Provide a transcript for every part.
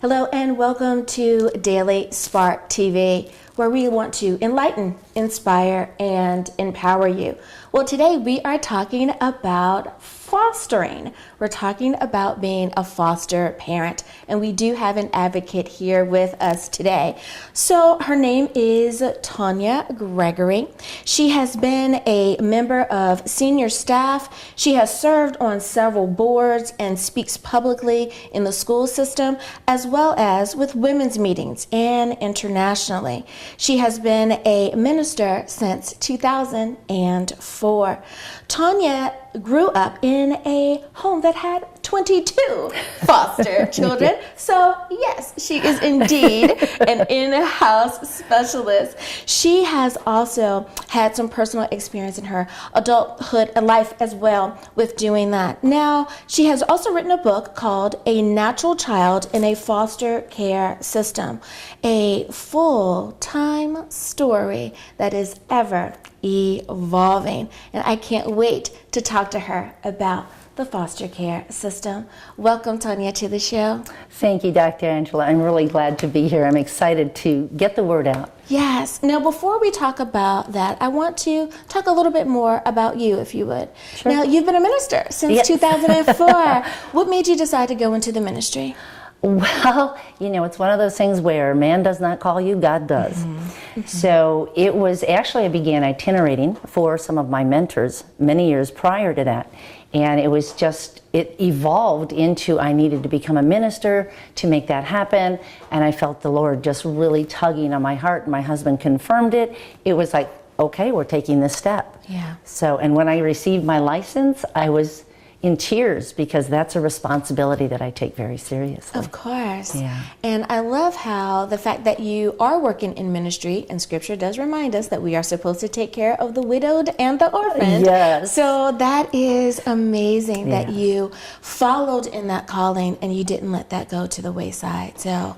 Hello and welcome to Daily Spark TV, where we want to enlighten, inspire, and empower you. Well, today we are talking about fostering. We're talking about being a foster parent, and we do have an advocate here with us today. So her name is Tawnya Gregory. She has been a member of senior staff. She has served on several boards and speaks publicly in the school system, as well as with women's meetings and internationally. She has been a minister since 2004. Tawnya grew up in a home that had 22 foster children. So yes, she is indeed an in-house specialist. She has also had some personal experience in her adulthood life as well with doing that. Now, she has also written a book called A Natural Child in a Foster Care System, a full-time story that is ever evolving. And I can't wait to talk to her about the foster care system. Welcome, Tawnya, to the show. Thank you, Dr. Angela. I'm really glad to be here. I'm excited to get the word out. Yes. Now, before we talk about that, I want to talk a little bit more about you, if you would. Sure. Now, you've been a minister since 2004. What made you decide to go into the ministry? Well, you know, it's one of those things where man does not call you, God does. Mm-hmm. So it was actually, I began itinerating for some of my mentors many years prior to that. And it was just, it evolved into I needed to become a minister to make that happen. And I felt the Lord just really tugging on my heart. My husband confirmed it. It was like, okay, we're taking this step. Yeah. So, and when I received my license, I was in tears because that's a responsibility that I take very seriously. Of course. Yeah. And I love how the fact that you are working in ministry, and scripture does remind us that we are supposed to take care of the widowed and the orphaned. Yes. So that is amazing that Yes. you followed in that calling and you didn't let that go to the wayside. So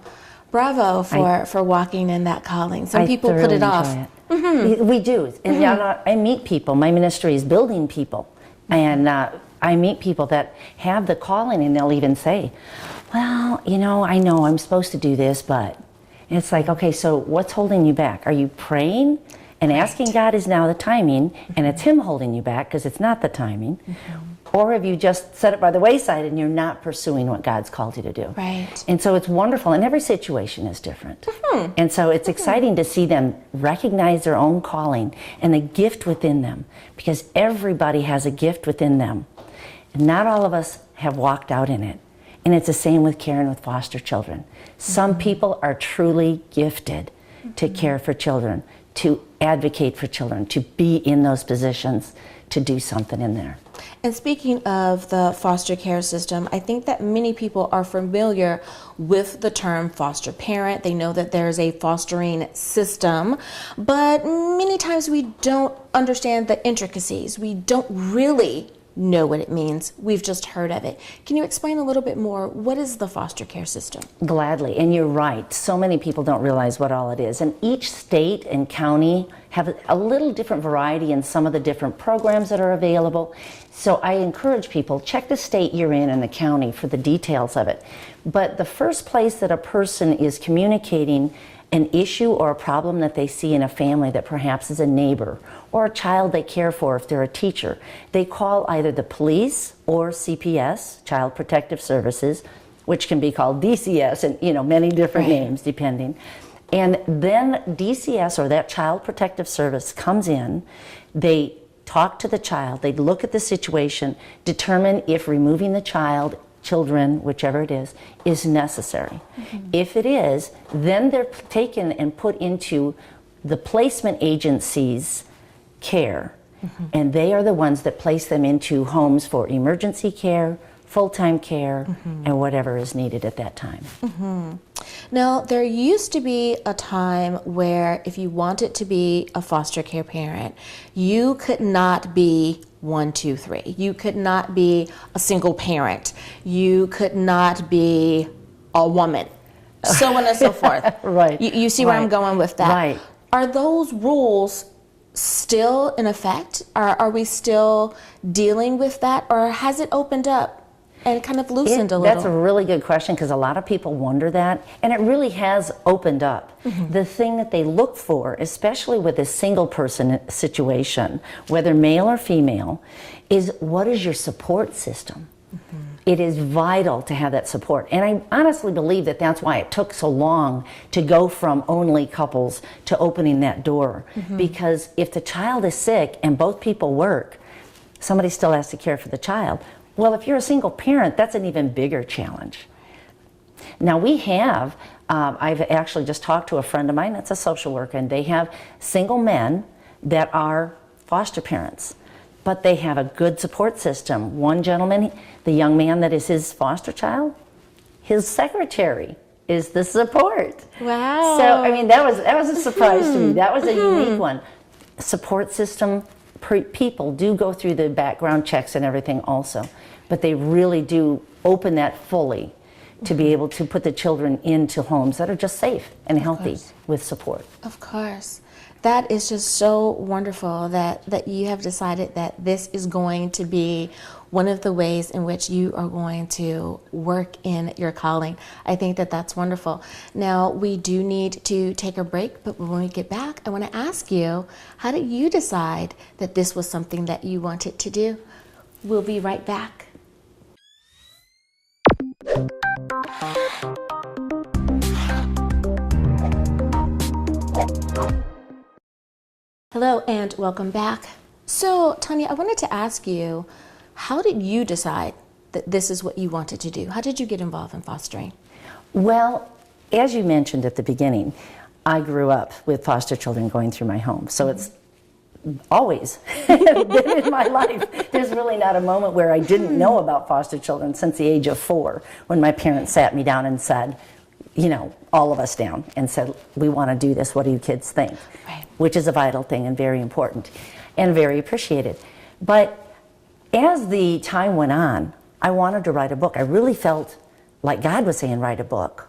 bravo for walking in that calling. Some people put it off. Mm-hmm. We do. And now I meet people. My ministry is building people. And I meet people that have the calling, and they'll even say, well, you know I'm supposed to do this, but it's like, okay, so what's holding you back? Are you praying and asking God is now the timing, and it's Him holding you back because it's not the timing? Or have you just set it by the wayside and you're not pursuing what God's called you to do? Right. And so it's wonderful, and every situation is different. And so it's exciting to see them recognize their own calling and the gift within them, because everybody has a gift within them. And not all of us have walked out in it. And it's the same with caring with foster children. Some people are truly gifted to care for children, to advocate for children, to be in those positions, to do something in there. And speaking of the foster care system, I think that many people are familiar with the term foster parent. They know that there's a fostering system, but many times we don't understand the intricacies. We don't really know what it means. We've just heard of it. Can you explain a little bit more? What is the foster care system? Gladly, and you're right. So many people don't realize what all it is. And each state and county have a little different variety in some of the different programs that are available. So I encourage people, check the state you're in and the county for the details of it. But the first place that a person is communicating an issue or a problem that they see in a family that perhaps is a neighbor or a child they care for if they're a teacher, they call either the police or CPS, Child Protective Services, which can be called DCS, and many different names depending. And then DCS, or that Child Protective Service, comes in, they talk to the child, they look at the situation, determine if removing the children, whichever it is necessary. If it is, then they're taken and put into the placement agency's care. And they are the ones that place them into homes for emergency care, full-time care, and whatever is needed at that time. Now, there used to be a time where if you wanted to be a foster care parent, you could not be 1, 2, 3. You could not be a single parent. You could not be a woman, so on and so forth. Right. You see where I'm going with that. Right. Are those rules still in effect? Are we still dealing with that, or has it opened up? and kind of loosened a little? That's a really good question, because a lot of people wonder that, and it really has opened up. The thing that they look for, especially with a single person situation, whether male or female, is what is your support system? It is vital to have that support. And I honestly believe that that's why it took so long to go from only couples to opening that door. Because if the child is sick and both people work, somebody still has to care for the child. Well, if you're a single parent, that's an even bigger challenge. Now we have, I've actually just talked to a friend of mine that's a social worker, and they have single men that are foster parents, but they have a good support system. One gentleman, the young man that is his foster child, his secretary is the support. Wow. So, I mean, that was a surprise to me. That was a unique one. Support system, people do go through the background checks and everything also, but they really do open that fully to be able to put the children into homes that are just safe and healthy with support. Of course. That is just so wonderful that you have decided that this is going to be one of the ways in which you are going to work in your calling. I think that that's wonderful. Now, we do need to take a break, but when we get back, I want to ask you, how did you decide that this was something that you wanted to do? We'll be right back. Hello and welcome back. So, Tanya, I wanted to ask you, how did you decide that this is what you wanted to do? How did you get involved in fostering? Well, as you mentioned at the beginning, I grew up with foster children going through my home. So it's always been in my life. There's really not a moment where I didn't know about foster children since the age of 4, when my parents sat me down and said, you know, all of us down and said, we want to do this, what do you kids think? Right. Which is a vital thing and very important and very appreciated. But as the time went on, I wanted to write a book. I really felt like God was saying, write a book.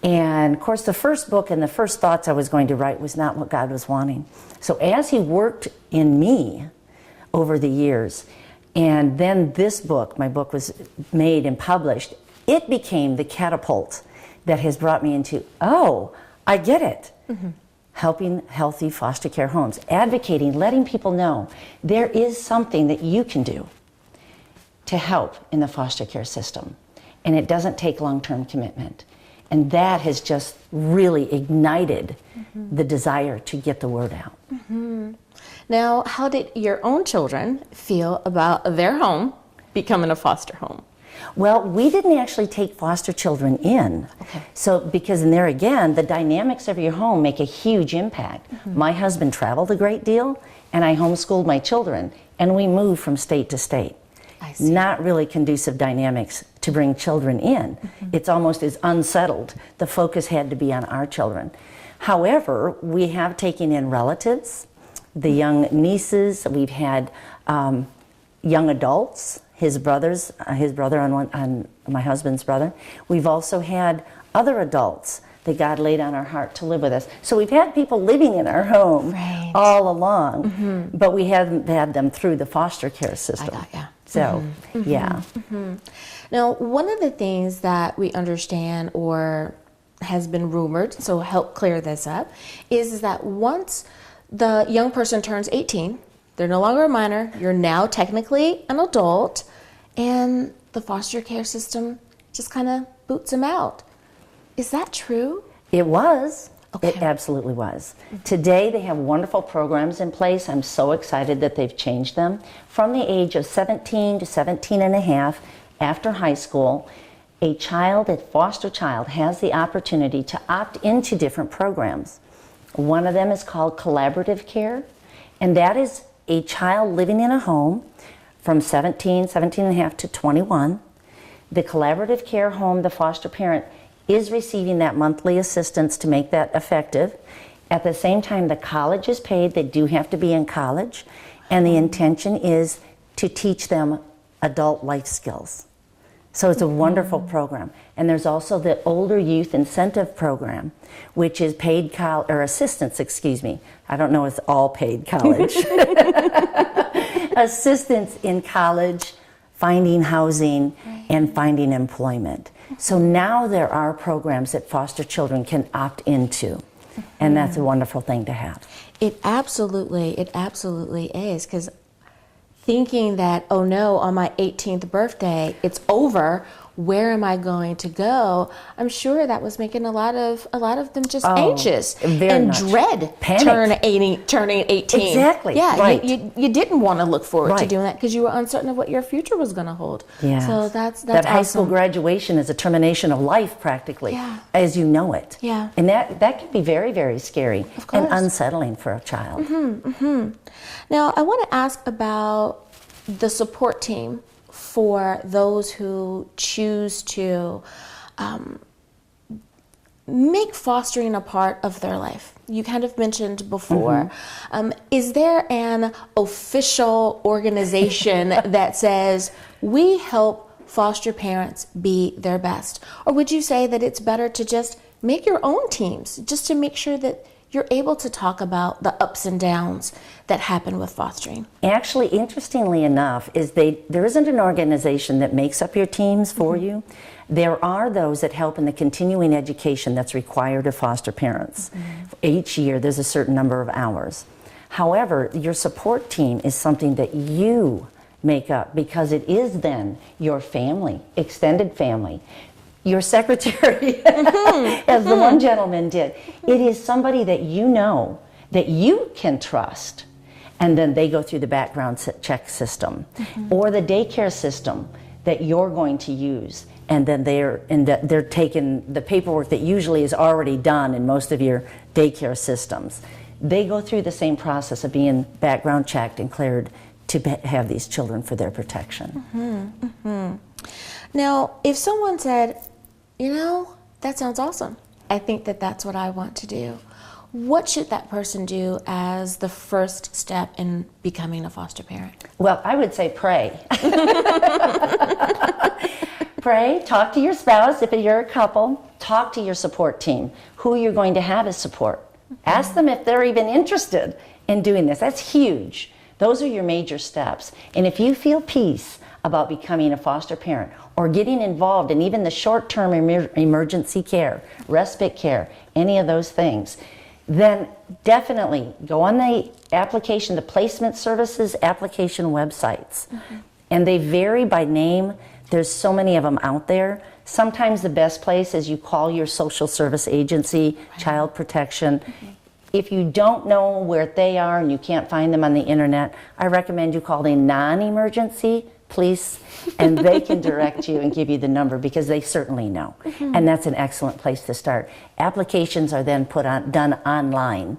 And of course, the first book and the first thoughts I was going to write was not what God was wanting. So as He worked in me over the years, and then this book, my book was made and published, it became the catapult that has brought me into, oh, I get it. Helping healthy foster care homes, advocating, letting people know there is something that you can do to help in the foster care system. And it doesn't take long-term commitment. And that has just really ignited the desire to get the word out. Now, how did your own children feel about their home becoming a foster home? Well, we didn't actually take foster children in. So, because in there again, the dynamics of your home make a huge impact. My husband traveled a great deal, and I homeschooled my children, and we moved from state to state. I see. Not really conducive dynamics to bring children in. It's almost as unsettled. The focus had to be on our children. However, we have taken in relatives, the young nieces, we've had young adults, his brother on my husband's brother. We've also had other adults that God laid on our heart to live with us. So we've had people living in our home all along, but we haven't had them through the foster care system. I got ya. So, yeah. Now, one of the things that we understand or has been rumored, so help clear this up, is that once the young person turns 18, they're no longer a minor, you're now technically an adult, and the foster care system just kind of boots them out. Is that true? It was. Okay. It absolutely was. Today they have wonderful programs in place. I'm so excited that they've changed them. From the age of 17 to 17 and a half, after high school, a foster child has the opportunity to opt into different programs. One of them is called collaborative care, and that is a child living in a home from 17 and a half to 21. The collaborative care home, the foster parent is receiving that monthly assistance to make that effective. At the same time, the college is paid. They do have to be in college, and the intention is to teach them adult life skills. So it's a wonderful program. And there's also the Older Youth Incentive Program, which is paid assistance, excuse me. I don't know if it's all paid college. Assistance in college finding housing, and finding employment. So now there are programs that foster children can opt into, and that's a wonderful thing to have. It absolutely is, because thinking that, oh no, on my 18th birthday, it's over, where am I going to go? I'm sure that was making a lot of them just anxious and much. dread Panic. turning 18. Exactly. Yeah, right. you didn't want to look forward to Right. doing that because you were uncertain of what your future was going to hold. Yes. So that's that high school awesome. graduation is a termination of life practically, Yeah. as you know it. Yeah. And that can be very, very scary and course. unsettling for a child. Now, I want to ask about the support team for those who choose to make fostering a part of their life. You kind of mentioned before. Is there an official organization that says we help foster parents be their best? Or would you say that it's better to just make your own teams, just to make sure that you're able to talk about the ups and downs that happen with fostering? Actually, interestingly enough, there isn't an organization that makes up your teams for you. There are those that help in the continuing education that's required of foster parents. Each year, there's a certain number of hours. However, your support team is something that you make up, because it is then your family, extended family. Your secretary, as the one gentleman did. It is somebody that you know, that you can trust, and then they go through the background check system or the daycare system that you're going to use, and then they're taking the paperwork that usually is already done in most of your daycare systems. They go through the same process of being background checked and cleared to have these children for their protection. Now, if someone said, you know, that sounds awesome, I think that that's what I want to do, what should that person do as the first step in becoming a foster parent? Well, I would say pray. Pray, talk to your spouse if you're a couple, talk to your support team, who you're going to have as support. Ask them if they're even interested in doing this. That's huge. Those are your major steps. And if you feel peace about becoming a foster parent or getting involved in even the short-term emergency care, respite care, any of those things, then definitely go on the application, the placement services application websites. And they vary by name. There's so many of them out there. Sometimes the best place is you call your social service agency, child protection. If you don't know where they are and you can't find them on the internet, I recommend you call the non-emergency police, and they can direct you and give you the number, because they certainly know. And that's an excellent place to start. Applications are then done online,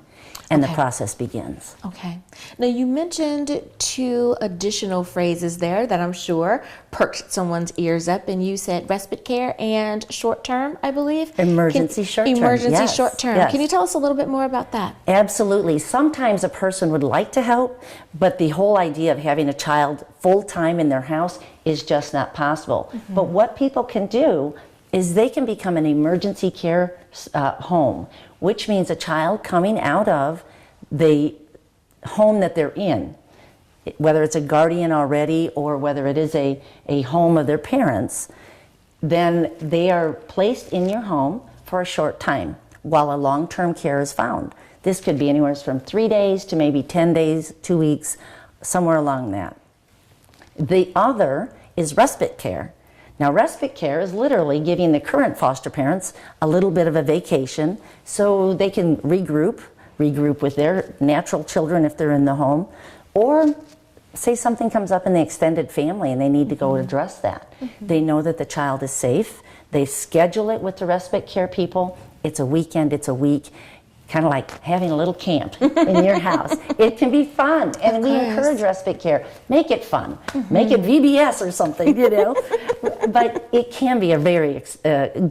and the process begins. Okay. Now, you mentioned 2 additional phrases there that I'm sure perked someone's ears up, and you said respite care and short-term, I believe? Emergency short-term. Emergency Yes, short-term. yes. Can you tell us a little bit more about that? Absolutely. Sometimes a person would like to help, but the whole idea of having a child full-time in their house is just not possible. But what people can do is they can become an emergency care home, which means a child coming out of the home that they're in, whether it's a guardian already or whether it is a home of their parents, then they are placed in your home for a short time while a long-term care is found. This could be anywhere from 3 days to maybe 10 days, 2 weeks, somewhere along that. The other is respite care. Now, respite care is literally giving the current foster parents a little bit of a vacation so they can regroup with their natural children if they're in the home, or say something comes up in the extended family and they need to go address that. They know that the child is safe. They schedule it with the respite care people. It's a weekend, it's a week, kind of like having a little camp in your house. It can be fun, and we encourage respite care. Make it fun. Make it VBS or something, you know. But it can be a very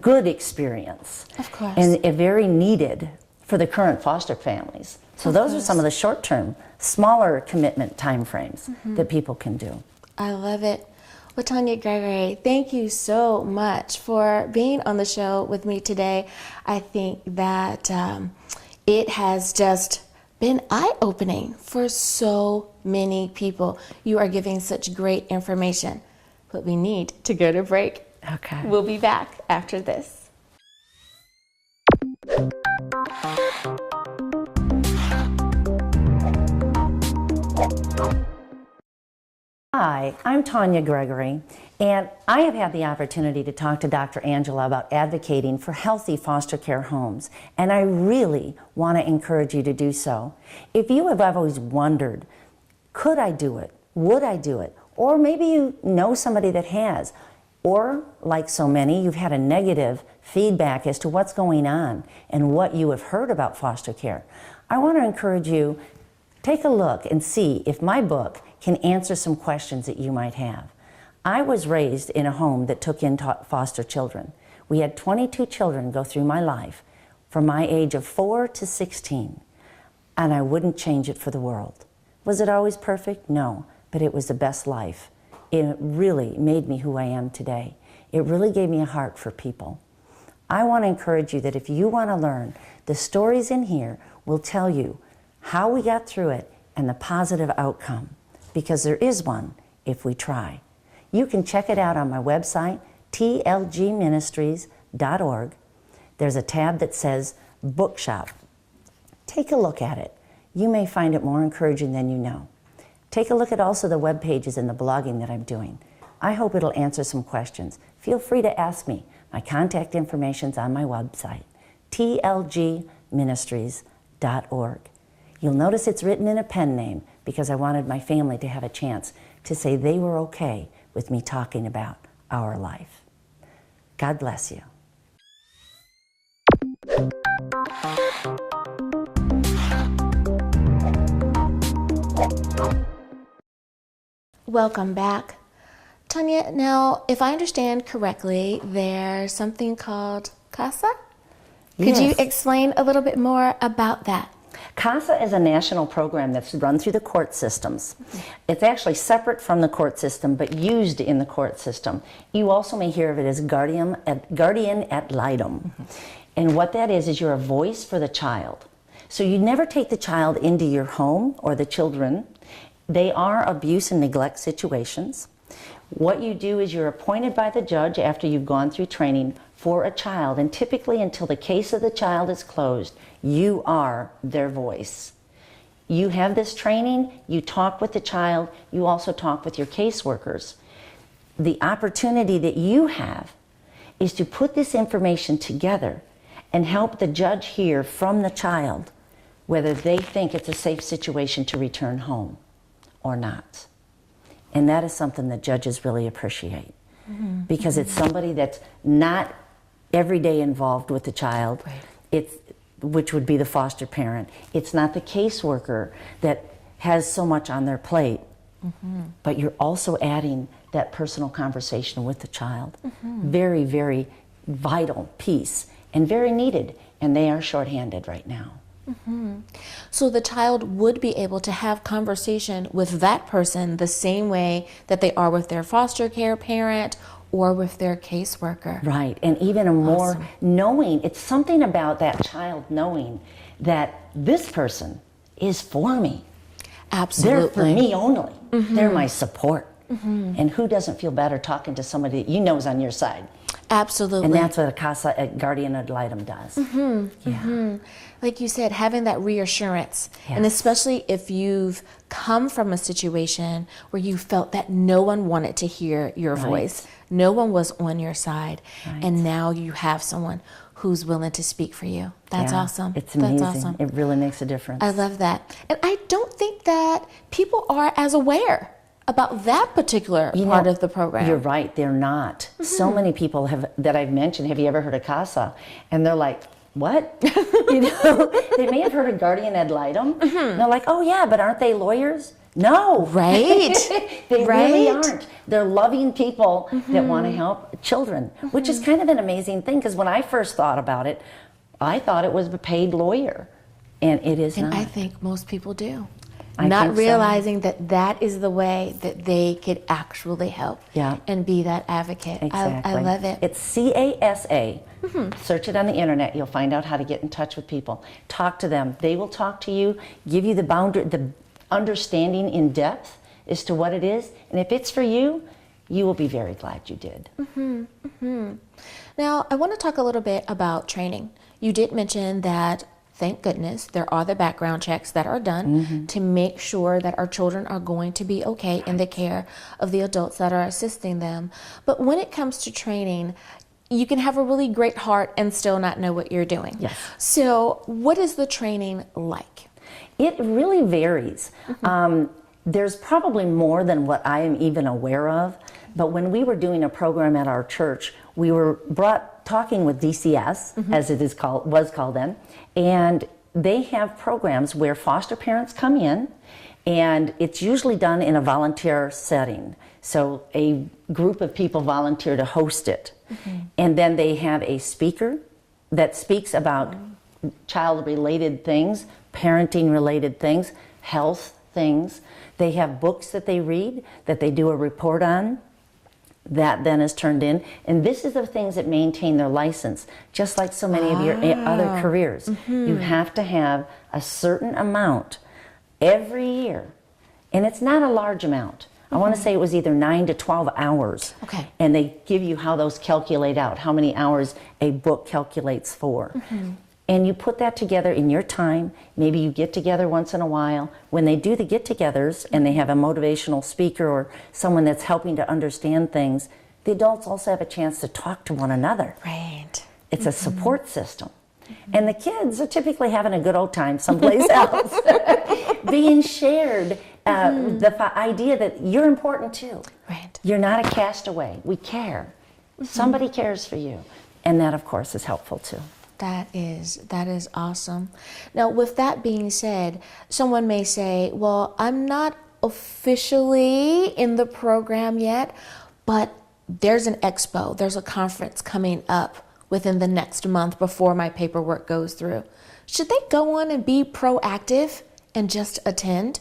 good experience. Of course. And a very needed for the current foster families. So those are some of the short-term, smaller commitment timeframes that people can do. I love it. Well, Tania Gregory, thank you so much for being on the show with me today. I think that it has just been eye-opening for so many people. You are giving such great information. but we need to go to break. Okay. We'll be back after this. Hi, I'm Tawnya Gregory, and I have had the opportunity to talk to Dr. Angela about advocating for healthy foster care homes, and I really want to encourage you to do so. If you have always wondered, could I do it? Would I do it? Or maybe you know somebody that has, or like so many, you've had a negative feedback as to what's going on and what you have heard about foster care. I want to encourage you, take a look and see if my book can answer some questions that you might have. I was raised in a home that took in foster children. We had 22 children go through my life from my age of 4 to 16, and I wouldn't change it for the world. Was it always perfect? No, but it was the best life. It really made me who I am today. It really gave me a heart for people. I want to encourage you that if you want to learn, the stories in here will tell you how we got through it and the positive outcome, because there is one if we try. You can check it out on my website, tlgministries.org. There's a tab that says Bookshop. Take a look at it. You may find it more encouraging than you know. Take a look at also the web pages and the blogging that I'm doing. I hope it'll answer some questions. Feel free to ask me. My contact information's on my website, tlgministries.org. You'll notice it's written in a pen name because I wanted my family to have a chance to say they were okay with me talking about our life. God bless you. Welcome back. Tanya, now, if I understand correctly, there's something called CASA? Could you explain a little bit more about that? CASA is a national program that's run through the court systems. It's actually separate from the court system, but used in the court system. You also may hear of it as guardian ad litem. And what that is you're a voice for the child. So you never take the child into your home or the children. They are abuse and neglect situations. What you do is you're appointed by the judge after you've gone through training for a child, and typically until the case of the child is closed, you are their voice. You have this training, you talk with the child, you also talk with your caseworkers. The opportunity that you have is to put this information together and help the judge hear from the child whether they think it's a safe situation to return home or not. And that is something that judges really appreciate, because it's somebody that's not every day involved with the child, which would be the foster parent. It's not the caseworker that has so much on their plate, but you're also adding that personal conversation with the child. Very, very vital piece and very needed, and they are shorthanded right now. So the child would be able to have conversation with that person the same way that they are with their foster care parent or with their caseworker. Right, and even a more knowing, it's something about that child knowing that this person is for me. Absolutely. They're for me only. They're my support. And who doesn't feel better talking to somebody that you know is on your side? Absolutely. And that's what a CASA, a guardian ad litem, does. Like you said, having that reassurance, and especially if you've come from a situation where you felt that no one wanted to hear your voice, no one was on your side, and now you have someone who's willing to speak for you. That's awesome. It's amazing. That's awesome. It really makes a difference. I love that. And I don't think that people are as aware about that particular part of the program. You're right, they're not. So many people that I've mentioned, have you ever heard of CASA? And they're like, what? They may have heard of guardian ad litem. And they're like, oh yeah, but aren't they lawyers? No. Right. They really aren't. They're loving people that want to help children, which is kind of an amazing thing, because when I first thought about it, I thought it was a paid lawyer, and it is not. And I think most people do. I Not think so. realizing that that is the way that they could actually help and be that advocate. Exactly. I love it. It's CASA. Search it on the internet. You'll find out how to get in touch with people. Talk to them. They will talk to you, give you the understanding in depth as to what it is. And if it's for you, you will be very glad you did. Now, I want to talk a little bit about training. You did mention that, thank goodness, there are the background checks that are done to make sure that our children are going to be okay in the care of the adults that are assisting them. But when it comes to training, you can have a really great heart and still not know what you're doing. Yes. So what is the training like? It really varies. There's probably more than what I am even aware of, but when we were doing a program at our church, we were talking with DCS, as it was called then, and they have programs where foster parents come in, and it's usually done in a volunteer setting. So a group of people volunteer to host it. And then they have a speaker that speaks about child-related things, parenting-related things, health things. They have books that they read, that they do a report on, that then is turned in. And this is the things that maintain their license, just like so many of your other careers. You have to have a certain amount every year. And it's not a large amount. I want to say it was either 9 to 12 hours. Okay. And they give you how those calculate out, how many hours a book calculates for. And you put that together in your time. Maybe you get together once in a while. When they do the get-togethers and they have a motivational speaker or someone that's helping to understand things, the adults also have a chance to talk to one another. Right. It's a support system. And the kids are typically having a good old time someplace else, being shared the idea that you're important too. Right. You're not a castaway. We care. Somebody cares for you. And that, of course, is helpful too. That is awesome. Now, with that being said, someone may say, well, I'm not officially in the program yet, but there's an expo, there's a conference coming up within the next month before my paperwork goes through. Should they go on and be proactive and just attend?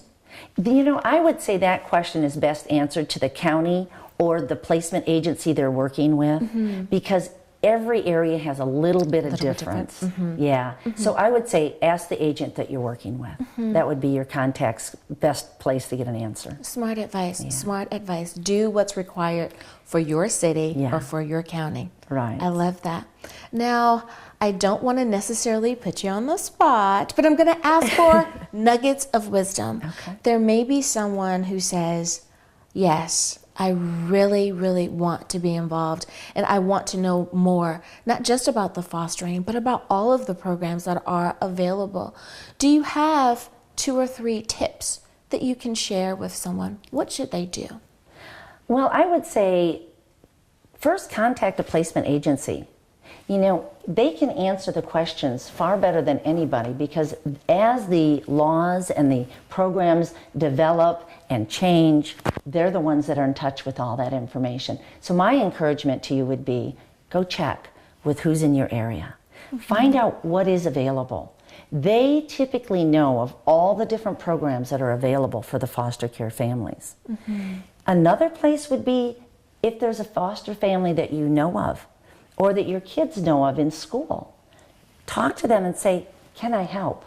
You know, I would say that question is best answered to the county or the placement agency they're working with, because every area has a little bit of difference. Yeah. So I would say ask the agent that you're working with. That would be your contact's best place to get an answer. Smart advice. Smart advice. Do what's required for your city or for your county. Right. I love that. Now, I don't want to necessarily put you on the spot, but I'm going to ask for nuggets of wisdom. Okay. There may be someone who says, yes, I really, really want to be involved and I want to know more, not just about the fostering, but about all of the programs that are available. Do you have 2 or 3 tips that you can share with someone? What should they do? Well, I would say first contact a placement agency. You know, they can answer the questions far better than anybody, because as the laws and the programs develop and change, they're the ones that are in touch with all that information. So my encouragement to you would be, go check with who's in your area. Find out what is available. They typically know of all the different programs that are available for the foster care families. Another place would be if there's a foster family that you know of, or that your kids know of in school. Talk to them and say, can I help?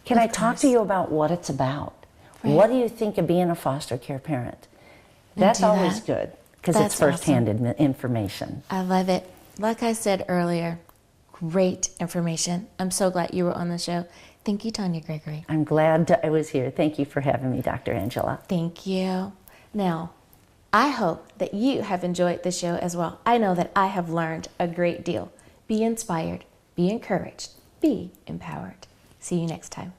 Can I talk to you about what it's about? What do you think of being a foster care parent? That's always good, because it's firsthand information. I love it. Like I said earlier, great information. I'm so glad you were on the show. Thank you, Tania Gregory. I'm glad I was here. Thank you for having me, Dr. Angela. Thank you. Now, I hope that you have enjoyed the show as well. I know that I have learned a great deal. Be inspired, be encouraged, be empowered. See you next time.